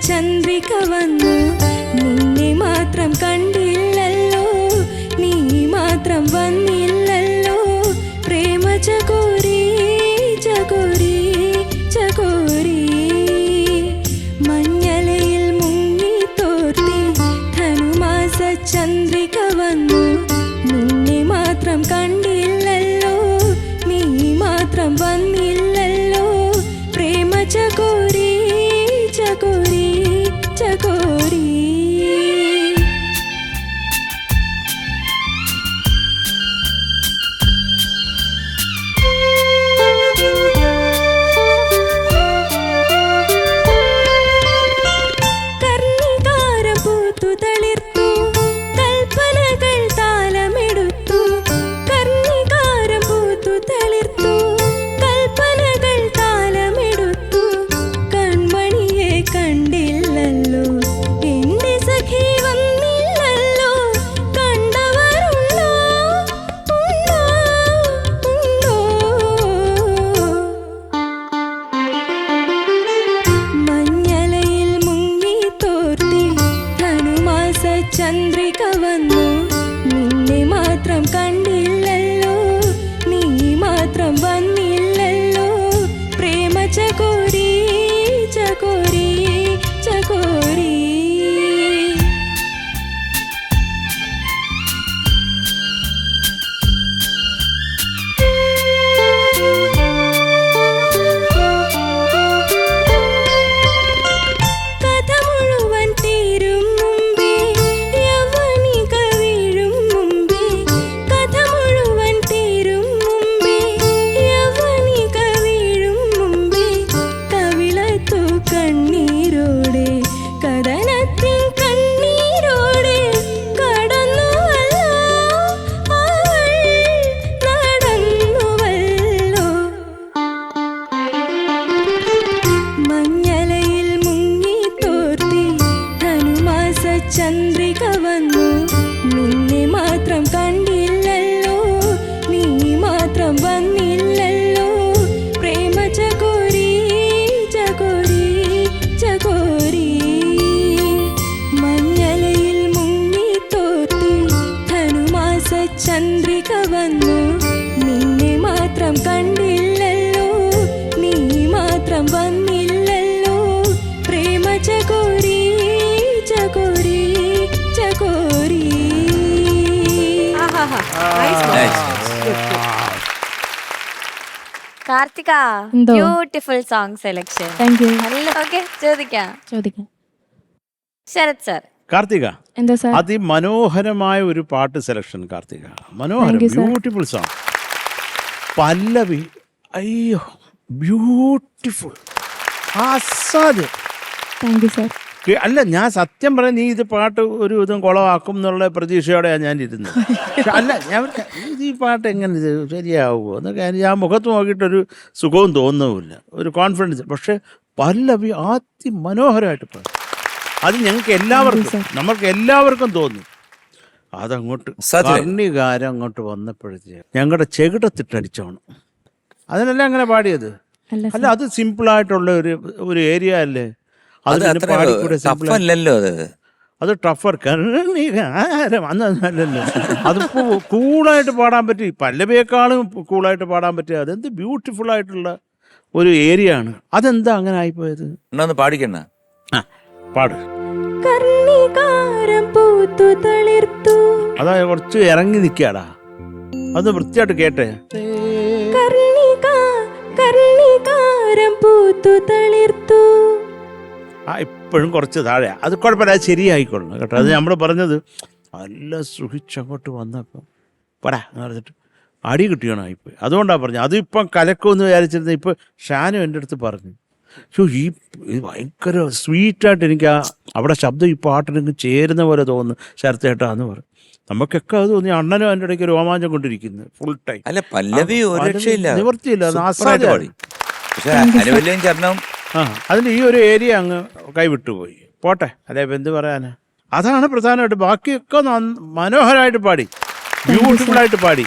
ചന്ദ്രിക വന്നു നിന്നെ മാത്രം കണ്ടില്ലല്ലോ, നീ മാത്രം വന്നില്ലല്ലോ, പ്രേമ ചകോരി ചകോരി ചകോരി. മഞ്ഞലയിൽ മുങ്ങി തോർത്തി ധനുമാസ ചന്ദ്രിക വന്നു നിന്നെ മാത്രം കണ്ടില്ലല്ലോ, നീ മാത്രം വന്നില്ലല്ലോ, പ്രേമ ചകോരി ചകോരി ചകോരി. കർണികാരം പൂത്തു തളിർത്തു കൽപ്പനകൾ താലമെടുത്തു, കർണികാരം പൂത്തു തളിർത്തു കൽപ്പനകൾ താലമെടുത്തു, കൺമണിയെ കണ്ടില്ലല്ലോ, എന്റെ സഖി വന്നില്ലല്ലോ, കണ്ടവരുണ്ടോ ഉണ്ടോ ഉണ്ടോ. മഞ്ഞലയിൽ മുങ്ങി തോർത്തി ധനുമാസ ചന്ദ്രിക വന്നു നിന്നെ മാത്രം കണ്ടില്ലല്ലോ, നീ മാത്രം വന്നില്ലല്ലോ, പ്രേമ ചകോരി ചകോരി ചകോരി. കഥ മുഴുവൻ തീരും മുമ്പേ യവനിക വീഴും മുമ്പേ, കഥ മുഴുവൻ തീരും മുമ്പേ യവനിക വീഴും മുമ്പേ, കവിളത്തു കണ്ണീരോടെ കടനത്തിൻ കണ്ണീരോടെ കടന്നുവല്ലോ അവൾ നടന്നുവല്ലോ. മഞ്ഞലയിൽ മുങ്ങി തോർത്തി ധനുമാസ ചന്ദ്രിക വന്നു നിന്നെ മാത്രം കണ്ടില്ലല്ലോ, നീ മാത്രം വന്നില്ലല്ലോ, പ്രേമ ചകോരി ചകോരി ചകോരി. മഞ്ഞലയിൽ മുങ്ങി തോർത്തി ധനുമാസ ചന്ദ്രിക വന്നു നിന്നെ മാത്രം കണ്ടില്ലല്ലോ, നീ മാത്രം വന്നില്ലല്ലോ, പ്രേമ ചകോരി ചകോരി ചകോരി. കാർത്തിക, എന്തോ? Beautiful song selection. Thank you. നല്ല. ഓക്കെ, ചോദിക്കാം. ശരത് സർ. കാർത്തിക, എന്താ സാർ? അതിമനോഹരമായ ഒരു പാട്ട് സെലക്ഷൻ കാർത്തിക. മനോഹരം, Thank you, sir. Beautiful song. പല്ലവി, അയ്യോ ബ്യൂട്ടിഫുൾ, അസാധ്യം. Thank you sir. അല്ല, ഞാൻ സത്യം പറയാം, നീ ഇത് പാട്ട് ഒരു വിധം കുളമാക്കും എന്നുള്ള പ്രതീക്ഷയോടെയാണ് ഞാൻ ഇരുന്നത്. അല്ല, ഞാൻ ഈ പാട്ട് എങ്ങനെ ഇത് ശരിയാവുമോ എന്നൊക്കെ ഞാൻ മുഖത്ത് നോക്കിയിട്ടൊരു സുഖവും തോന്നുന്നുമില്ല, ഒരു കോൺഫിഡൻസ്. പക്ഷെ പല്ലവി അതിമനോഹരമായിട്ട് പാടും. അത് ഞങ്ങൾക്ക് എല്ലാവർക്കും, നമ്മൾക്ക് എല്ലാവർക്കും തോന്നി. അതങ്ങോട്ട് കർണികാരം അങ്ങോട്ട് വന്നപ്പോഴത്തേക്ക് ഞങ്ങളുടെ ചെകിടത്തിട്ടടിച്ചോണം. അതിനല്ല അങ്ങനെ പാടിയത്. അല്ല, അത് സിമ്പിളായിട്ടുള്ള ഒരു ഏരിയ അല്ലേ. അത് ടഫല്ലോ, അത് ടഫർ കർണികാരം അന്നല്ലോ. അതിപ്പോ കൂളായിട്ട് പാടാൻ പറ്റി, പല്ലവിയേക്കാളും കൂളായിട്ട് പാടാൻ പറ്റിയ അതെന്ത് ബ്യൂട്ടിഫുൾ ആയിട്ടുള്ള ഒരു ഏരിയ ആണ്. അതെന്താ അങ്ങനെ ആയിപ്പോയത്? പാടിക്കണ പാട്. കർണികാരം പൂത്തു തളിർത്തു. അതാ കുറച്ച് ഇറങ്ങി നിൽക്കാടാ, അത് വൃത്തിയായിട്ട് കേട്ടെ. കർണികാരം പൂത്തു തളിർത്തു. ഇപ്പോഴും കുറച്ച് താഴെ, അത് കുഴപ്പമില്ല, അത് ശരിയായിക്കൊള്ളണം കേട്ടോ. അത് നമ്മൾ പറഞ്ഞത് നല്ല സുഖിച്ചങ്ങോട്ട് വന്നപ്പം പടാ എന്ന് പറഞ്ഞിട്ട് അടി കിട്ടിയണായിപ്പോയി. അതുകൊണ്ടാണ് പറഞ്ഞത്. അതിപ്പം കലക്കുമെന്ന് വിചാരിച്ചിരുന്നത്. ഇപ്പോൾ ഷാനു എൻ്റെ അടുത്ത് പറഞ്ഞു, ഈ ഭയങ്കര സ്വീറ്റായിട്ട് എനിക്ക് അവിടെ ശബ്ദം ഈ പാട്ടിനെങ്കിൽ ചേരുന്ന പോലെ തോന്നുന്നു ശരത്തേട്ടാന്ന് പറഞ്ഞു. നമുക്കൊക്കെ അത് തോന്നി. അണ്ണനും അതിൻ്റെ ഇടയ്ക്ക് രോമാഞ്ചം കൊണ്ടിരിക്കുന്നു ഫുൾ ടൈം. അല്ല പല്ലവി ഒരു രക്ഷയില്ല, നിവർത്തിയില്ല, അത് സൂപ്പറായിട്ട് ആസ്വാദ്യം. പാടി. പക്ഷെ അനുവല്യം ചരണവും അതിൽ ഈ ഒരു ഏരിയ അങ്ങ് കൈവിട്ടുപോയി. പോട്ടെ, അല്ലെ എന്ത് പറയാനാ. അതാണ് പ്രധാനമായിട്ട്. ബാക്കിയൊക്കെ മനോഹരമായിട്ട് പാടി, ബ്യൂട്ടിഫുള്ളായിട്ട് പാടി.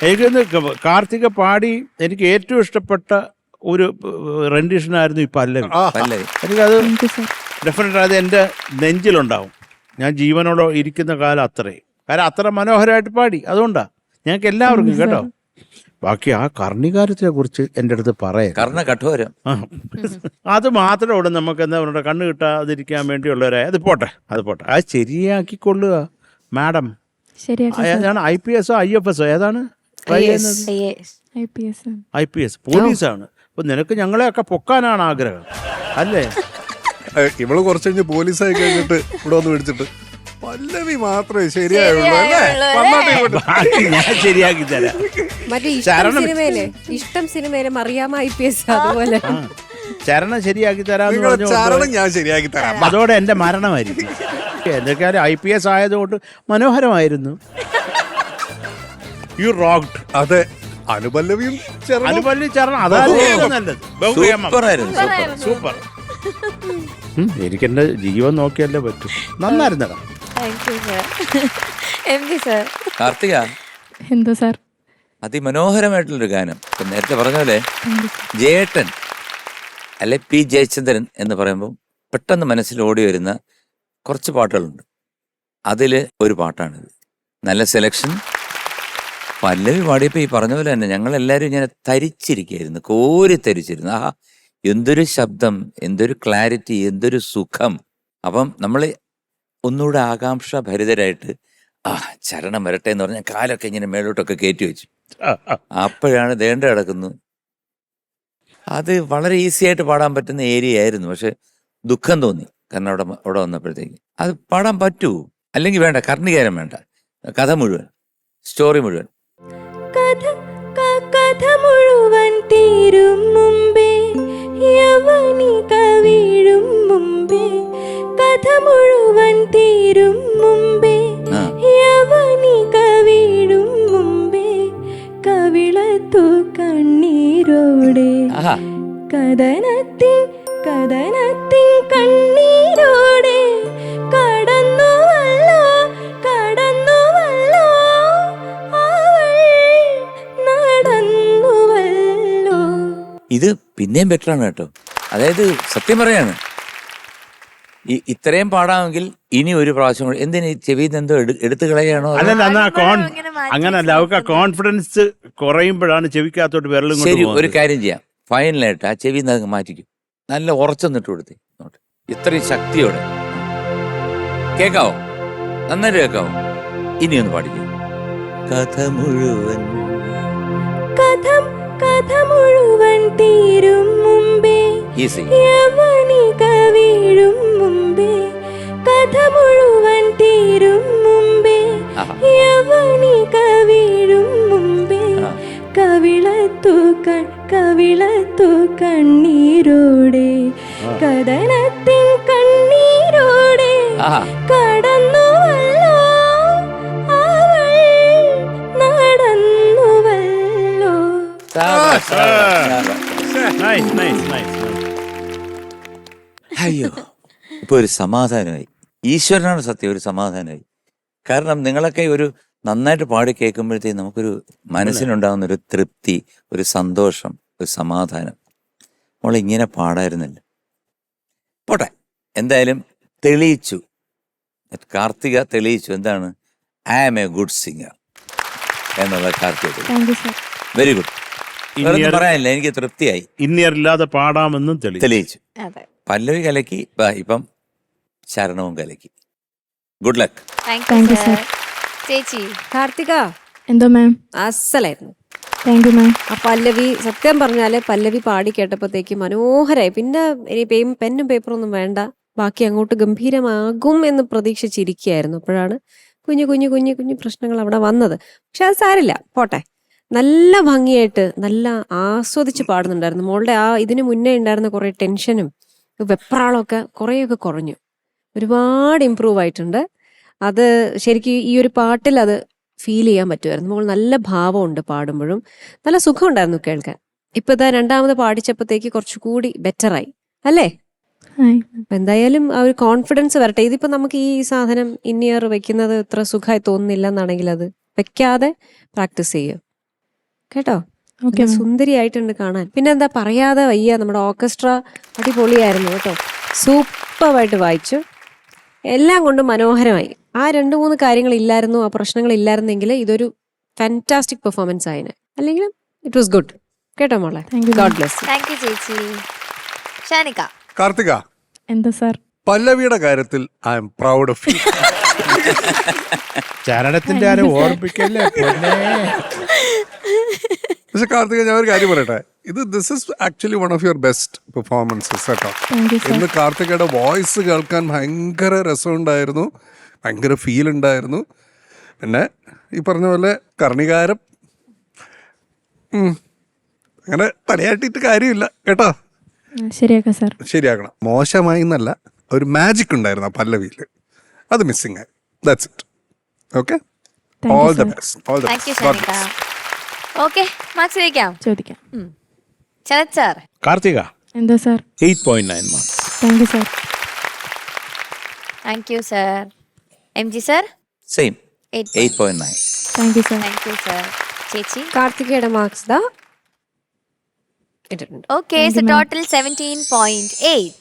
എനിക്കൊന്ന് കാർത്തിക പാടി എനിക്ക് ഏറ്റവും ഇഷ്ടപ്പെട്ട ഒരു റെൻഡിഷനായിരുന്നു ഈ പല്ലവി. പല്ലവി എനിക്കത് ഡെഫിനറ്റ് അത് എൻ്റെ നെഞ്ചിലുണ്ടാവും. ഞാൻ ജീവനോടെ ഇരിക്കുന്ന കാലം അത്രയും. കാരണം അത്ര മനോഹരമായിട്ട് പാടി. അതുകൊണ്ടാണ് ഞങ്ങൾക്ക് എല്ലാവർക്കും കേട്ടോ. ബാക്കി ആ കർണികാരത്തെ കുറിച്ച് എൻ്റെ അടുത്ത് പറയാം. കർണ കഠോരം. അത് മാത്രമേ ഇവിടെ നമുക്ക് എന്താ പറയുക, കണ്ണ് കിട്ടാതിരിക്കാൻ വേണ്ടിയുള്ളവരെ. അത് പോട്ടെ, അത് ശരിയാക്കിക്കൊള്ളുക മാഡം. ഏതാണ് IPS IFS ഏതാണ്? IPS പോലീസാണ്. അപ്പൊ നിനക്ക് ഞങ്ങളെയൊക്കെ പൊക്കാനാണ് ആഗ്രഹം അല്ലേ? ഇവള് കുറച്ച് കഴിഞ്ഞ് പോലീസായി കഴിഞ്ഞിട്ട് ഇവിടെ വന്ന് പിടിച്ചിട്ട് പല്ലവി മാത്രമേ ശരിയായുള്ളൂ അല്ലേ? ബാക്കി ഞാൻ ശരിയാക്കി തരാം. മറ്റേ ഇഷ്ടം സിനിമയിലെ അറിയാമ IPS അതുപോലെ ചരണം ശരിയാക്കി തരാന്ന് ചരണം പറഞ്ഞു. ഞാൻ ശരിയാക്കി തരാം. അതോടെ എന്റെ മരണമായിരിക്കും. എന്തൊക്കെയാലും IPS ആയതുകൊണ്ട് മനോഹരമായിരുന്നു. U rocked. അതെ, അനുപല്ലവിയും ചരണവും. അനുപല്ലി ചരണം അതായിരുന്നു നല്ലത്. സൂപ്പറായിരുന്നു, സൂപ്പർ. എനിക്കെന്റെ ജീവൻ നോക്കിയല്ലേ പറ്റൂ. നന്നായിരുന്നടാ. Thank you sir. MD sir. Karthika എന്തോ സാർ? അതിമനോഹരമായിട്ടുള്ളൊരു ഗാനം. ഇപ്പം നേരത്തെ പറഞ്ഞ പോലെ ജയേട്ടൻ അല്ലെ P ജയചന്ദ്രൻ എന്ന് പറയുമ്പോൾ പെട്ടെന്ന് മനസ്സിൽ ഓടി വരുന്ന കുറച്ച് പാട്ടുകളുണ്ട്. അതിൽ ഒരു പാട്ടാണിത്. നല്ല സെലക്ഷൻ. പല്ലവി പാടിയപ്പോൾ ഈ പറഞ്ഞ പോലെ തന്നെ ഞങ്ങളെല്ലാവരും ഇങ്ങനെ തരിച്ചിരിക്കുകയായിരുന്നു, കോരിത്തരിച്ചിരുന്നു. ആഹാ, എന്തൊരു ശബ്ദം, എന്തൊരു ക്ലാരിറ്റി, എന്തൊരു സുഖം. അപ്പം നമ്മൾ ഒന്നുകൂടെ ആകാംക്ഷ ഭരിതരായിട്ട് ചരണം വരട്ടെ എന്ന് പറഞ്ഞാൽ കാലൊക്കെ ഇങ്ങനെ മേലോട്ടൊക്കെ കയറ്റി വെച്ചു. അപ്പോഴാണ് ദേണ്ട കിടക്കുന്നു. അത് വളരെ ഈസി ആയിട്ട് പാടാൻ പറ്റുന്ന ഏരിയ ആയിരുന്നു. പക്ഷെ ദുഃഖം തോന്നി, കാരണം അവിടെ വന്നപ്പോഴത്തേക്ക് അത് പാടാൻ പറ്റൂ. അല്ലെങ്കിൽ വേണ്ട, കർണികാരം വേണ്ട, കഥ മുഴുവൻ, സ്റ്റോറി മുഴുവൻ. കഥ മുഴുവൻ തീരും മുമ്പേ, യവനിക വീഴും മുമ്പേ, കഥ മുഴുവൻ തീരും മുമ്പേ, യവനിക വീഴും മുമ്പേ, കവിളത്തു കണ്ണീരോടെ കഥനത്തിൻ കണ്ണീരോടെ കടന്നുവല്ലോ അവൾ നടന്നുവല്ലോ. ഇത് പിന്നെയും ബെറ്ററാണ് കേട്ടോ. അതായത് സത്യം പറയാണ്, ഇത്രയും പാടാമെങ്കിൽ ഇനി ഒരു പ്രാവശ്യം കൂടി. എന്തിനു ചെവിയിൽ നിന്ന് എന്തോ എടുത്തു കളയാണോ? അങ്ങനല്ല, അവർക്ക് കോൺഫിഡൻസ് കുറയുമ്പോഴാണ് ചെവിക്കകത്തോട്ട് വിരലും. ശരി, ഒരു കാര്യം ചെയ്യാം. ഫൈനലായിട്ട് ആ ചെവി നിന്ന് മാറ്റിക്കും, നല്ല ഉറച്ചൊന്നിട്ട് കൊടുത്ത് ഇത്രയും ശക്തിയോടെ. കേക്കാവോ? നന്നായിട്ട് കേക്കാവോ? ഇനിയൊന്ന് പാടിക്കും. കഥ മുഴുവൻ തീരും മുമ്പേ, ഈസി. യവനിക വീഴും മുമ്പേ, കഥ മുഴുവൻ തീരും മുമ്പേ, യവനിക വീഴും മുമ്പേ, കവിളത്തു കണ്ണീരോടെ കഥനത്തിൻ കണ്ണീരോടെ കടന്നുവല്ലോ അവൾ നടന്നുവല്ലോ. അയ്യോ, ഇപ്പൊ ഒരു സമാധാനമായി. ഈശ്വരനാണ് സത്യം, ഒരു സമാധാനമായി. കാരണം നിങ്ങളൊക്കെ ഒരു നന്നായിട്ട് പാടി കേൾക്കുമ്പോഴത്തേക്ക് നമുക്കൊരു മനസ്സിനുണ്ടാകുന്ന ഒരു തൃപ്തി, ഒരു സന്തോഷം, ഒരു സമാധാനം. ഇങ്ങനെ പാടായിരുന്നില്ല. പോട്ടെ, എന്തായാലും തെളിയിച്ചു, കാർത്തിക തെളിയിച്ചു എന്താണ് I am a good singer എന്നുള്ള കാർത്തിക. Very good. പറയാനില്ല, എനിക്ക് തൃപ്തിയായി. ഇന്നിയറില്ലാതെ പാടാമെന്നും തെളിയിച്ചു. പല്ലവി കലക്കി, ഇപ്പം ശരണവും കലക്കി. Good luck. ചേച്ചി കാർത്തിക എന്തോ മാം? അസലായിരുന്നു. Thank you ma'am. ആ പല്ലവി സത്യം പറഞ്ഞാല് പല്ലവി പാടി കേട്ടപ്പോഴത്തേക്ക് മനോഹരായി. പിന്നെ ഇനി പെന്നും പേപ്പറൊന്നും വേണ്ട, ബാക്കി അങ്ങോട്ട് ഗംഭീരമാകും എന്ന് പ്രതീക്ഷിച്ചിരിക്കുകയായിരുന്നു. അപ്പോഴാണ് കുഞ്ഞു കുഞ്ഞു കുഞ്ഞു കുഞ്ഞു പ്രശ്നങ്ങൾ അവിടെ വന്നത്. പക്ഷെ അത് സാരില്ല, പോട്ടെ. നല്ല ഭംഗിയായിട്ട് നല്ല ആസ്വദിച്ച് പാടുന്നുണ്ടായിരുന്നു. മോളുടെ ആ ഇതിനു മുന്നേ ഉണ്ടായിരുന്ന കുറെ ടെൻഷനും വെപ്രാളമൊക്കെ കുറേയൊക്കെ കുറഞ്ഞു, ഒരുപാട് ഇമ്പ്രൂവ് ആയിട്ടുണ്ട്. അത് ശരിക്കും ഈ ഒരു പാട്ടിൽ അത് ഫീൽ ചെയ്യാൻ പറ്റുമായിരുന്നു. മോൾ നല്ല ഭാവമുണ്ട് പാടുമ്പോഴും, നല്ല സുഖമുണ്ടായിരുന്നു കേൾക്കാൻ. ഇപ്പൊ ഇതാ രണ്ടാമത് പാടിച്ചപ്പോഴത്തേക്ക് കുറച്ചുകൂടി ബെറ്ററായി അല്ലേ? ഹായ്. അപ്പൊ എന്തായാലും ആ ഒരു കോൺഫിഡൻസ് വരട്ടെ. ഇതിപ്പോ നമുക്ക് ഈ സാധനം ഇന്നിയർ വെക്കുന്നത് ഇത്ര സുഖമായി തോന്നുന്നില്ല എന്നാണെങ്കിൽ അത് വെക്കാതെ പ്രാക്ടീസ് ചെയ്യും കേട്ടോ. ഓക്കെ നല്ല സുന്ദരിയായിട്ടുണ്ട് കാണാൻ. പിന്നെ എന്താ പറയാതെ വയ്യ, നമ്മുടെ ഓർക്കസ്ട്ര അടിപൊളിയായിരുന്നു കേട്ടോ. സൂപ്പറായിട്ട് വായിച്ചു, എല്ലാം കൊണ്ടും മനോഹരമായി. ആ 2-3 കാര്യങ്ങൾ ഇല്ലായിരുന്നു, ആ പ്രശ്നങ്ങൾ ഇല്ലായിരുന്നെങ്കിൽ ഇതൊരു ഫാന്റാസ്റ്റിക് പെർഫോമൻസ് ആയിന്. അല്ലെങ്കിൽ ഇറ്റ് വാസ് ഗുഡ് കേട്ടോ മോളെ. Thank you, god bless. Thank you ചേച്ചി. ഷാനിക. കാർത്തിക, എന്താ സാർ? പല്ലവിയുടെ കാര്യത്തിൽ I am proud of you. ചരണത്തിന്റെ ആരും ഓർമ്മിക്കല്ലേ പൊന്നേ. പക്ഷെ കാർത്തിക, ഞാൻ ഒരു കാര്യം പറയട്ടെ, this is actually one of your best performances കേട്ടോ. Thank you sir. ഇന്ന് കാർത്തികയുടെ വോയിസ് കേൾക്കാൻ ഭയങ്കര രസമുണ്ടായിരുന്നു, ഭയങ്കര ഫീൽ ഉണ്ടായിരുന്നു. പിന്നെ ഈ പറഞ്ഞ പോലെ കർണികാരം അങ്ങനെ തലയാട്ടിട്ട് കാര്യമില്ല കേട്ടോ. ശരിയാക്കാം സാർ. ശരിയാക്കണം. മോശമായി എന്നല്ല, ഒരു മാജിക് ഉണ്ടായിരുന്നു ആ പല്ലവിയിൽ, അത് മിസ്സിംഗ് ആയി. That's it. Okay, Thank you, all the sir. Best. All the thank you best. ഷാനിക. Okay, marks ചോദിക്കാം. ചോദിക്കാം. ശരത് സാർ. കാർത്തിക എന്താ sir? 8.9 marks. Thank you sir. Thank you sir. M G sir. Same 8. 8.9. Thank you sir. Thank you sir. ചേച്ചി. കാർത്തികയുടെ marks ദാ ഇട്ടിട്ടുണ്ട്. Okay, Thank so you, ma'am. Total 17.8.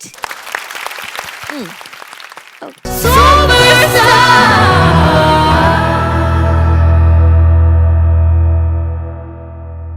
So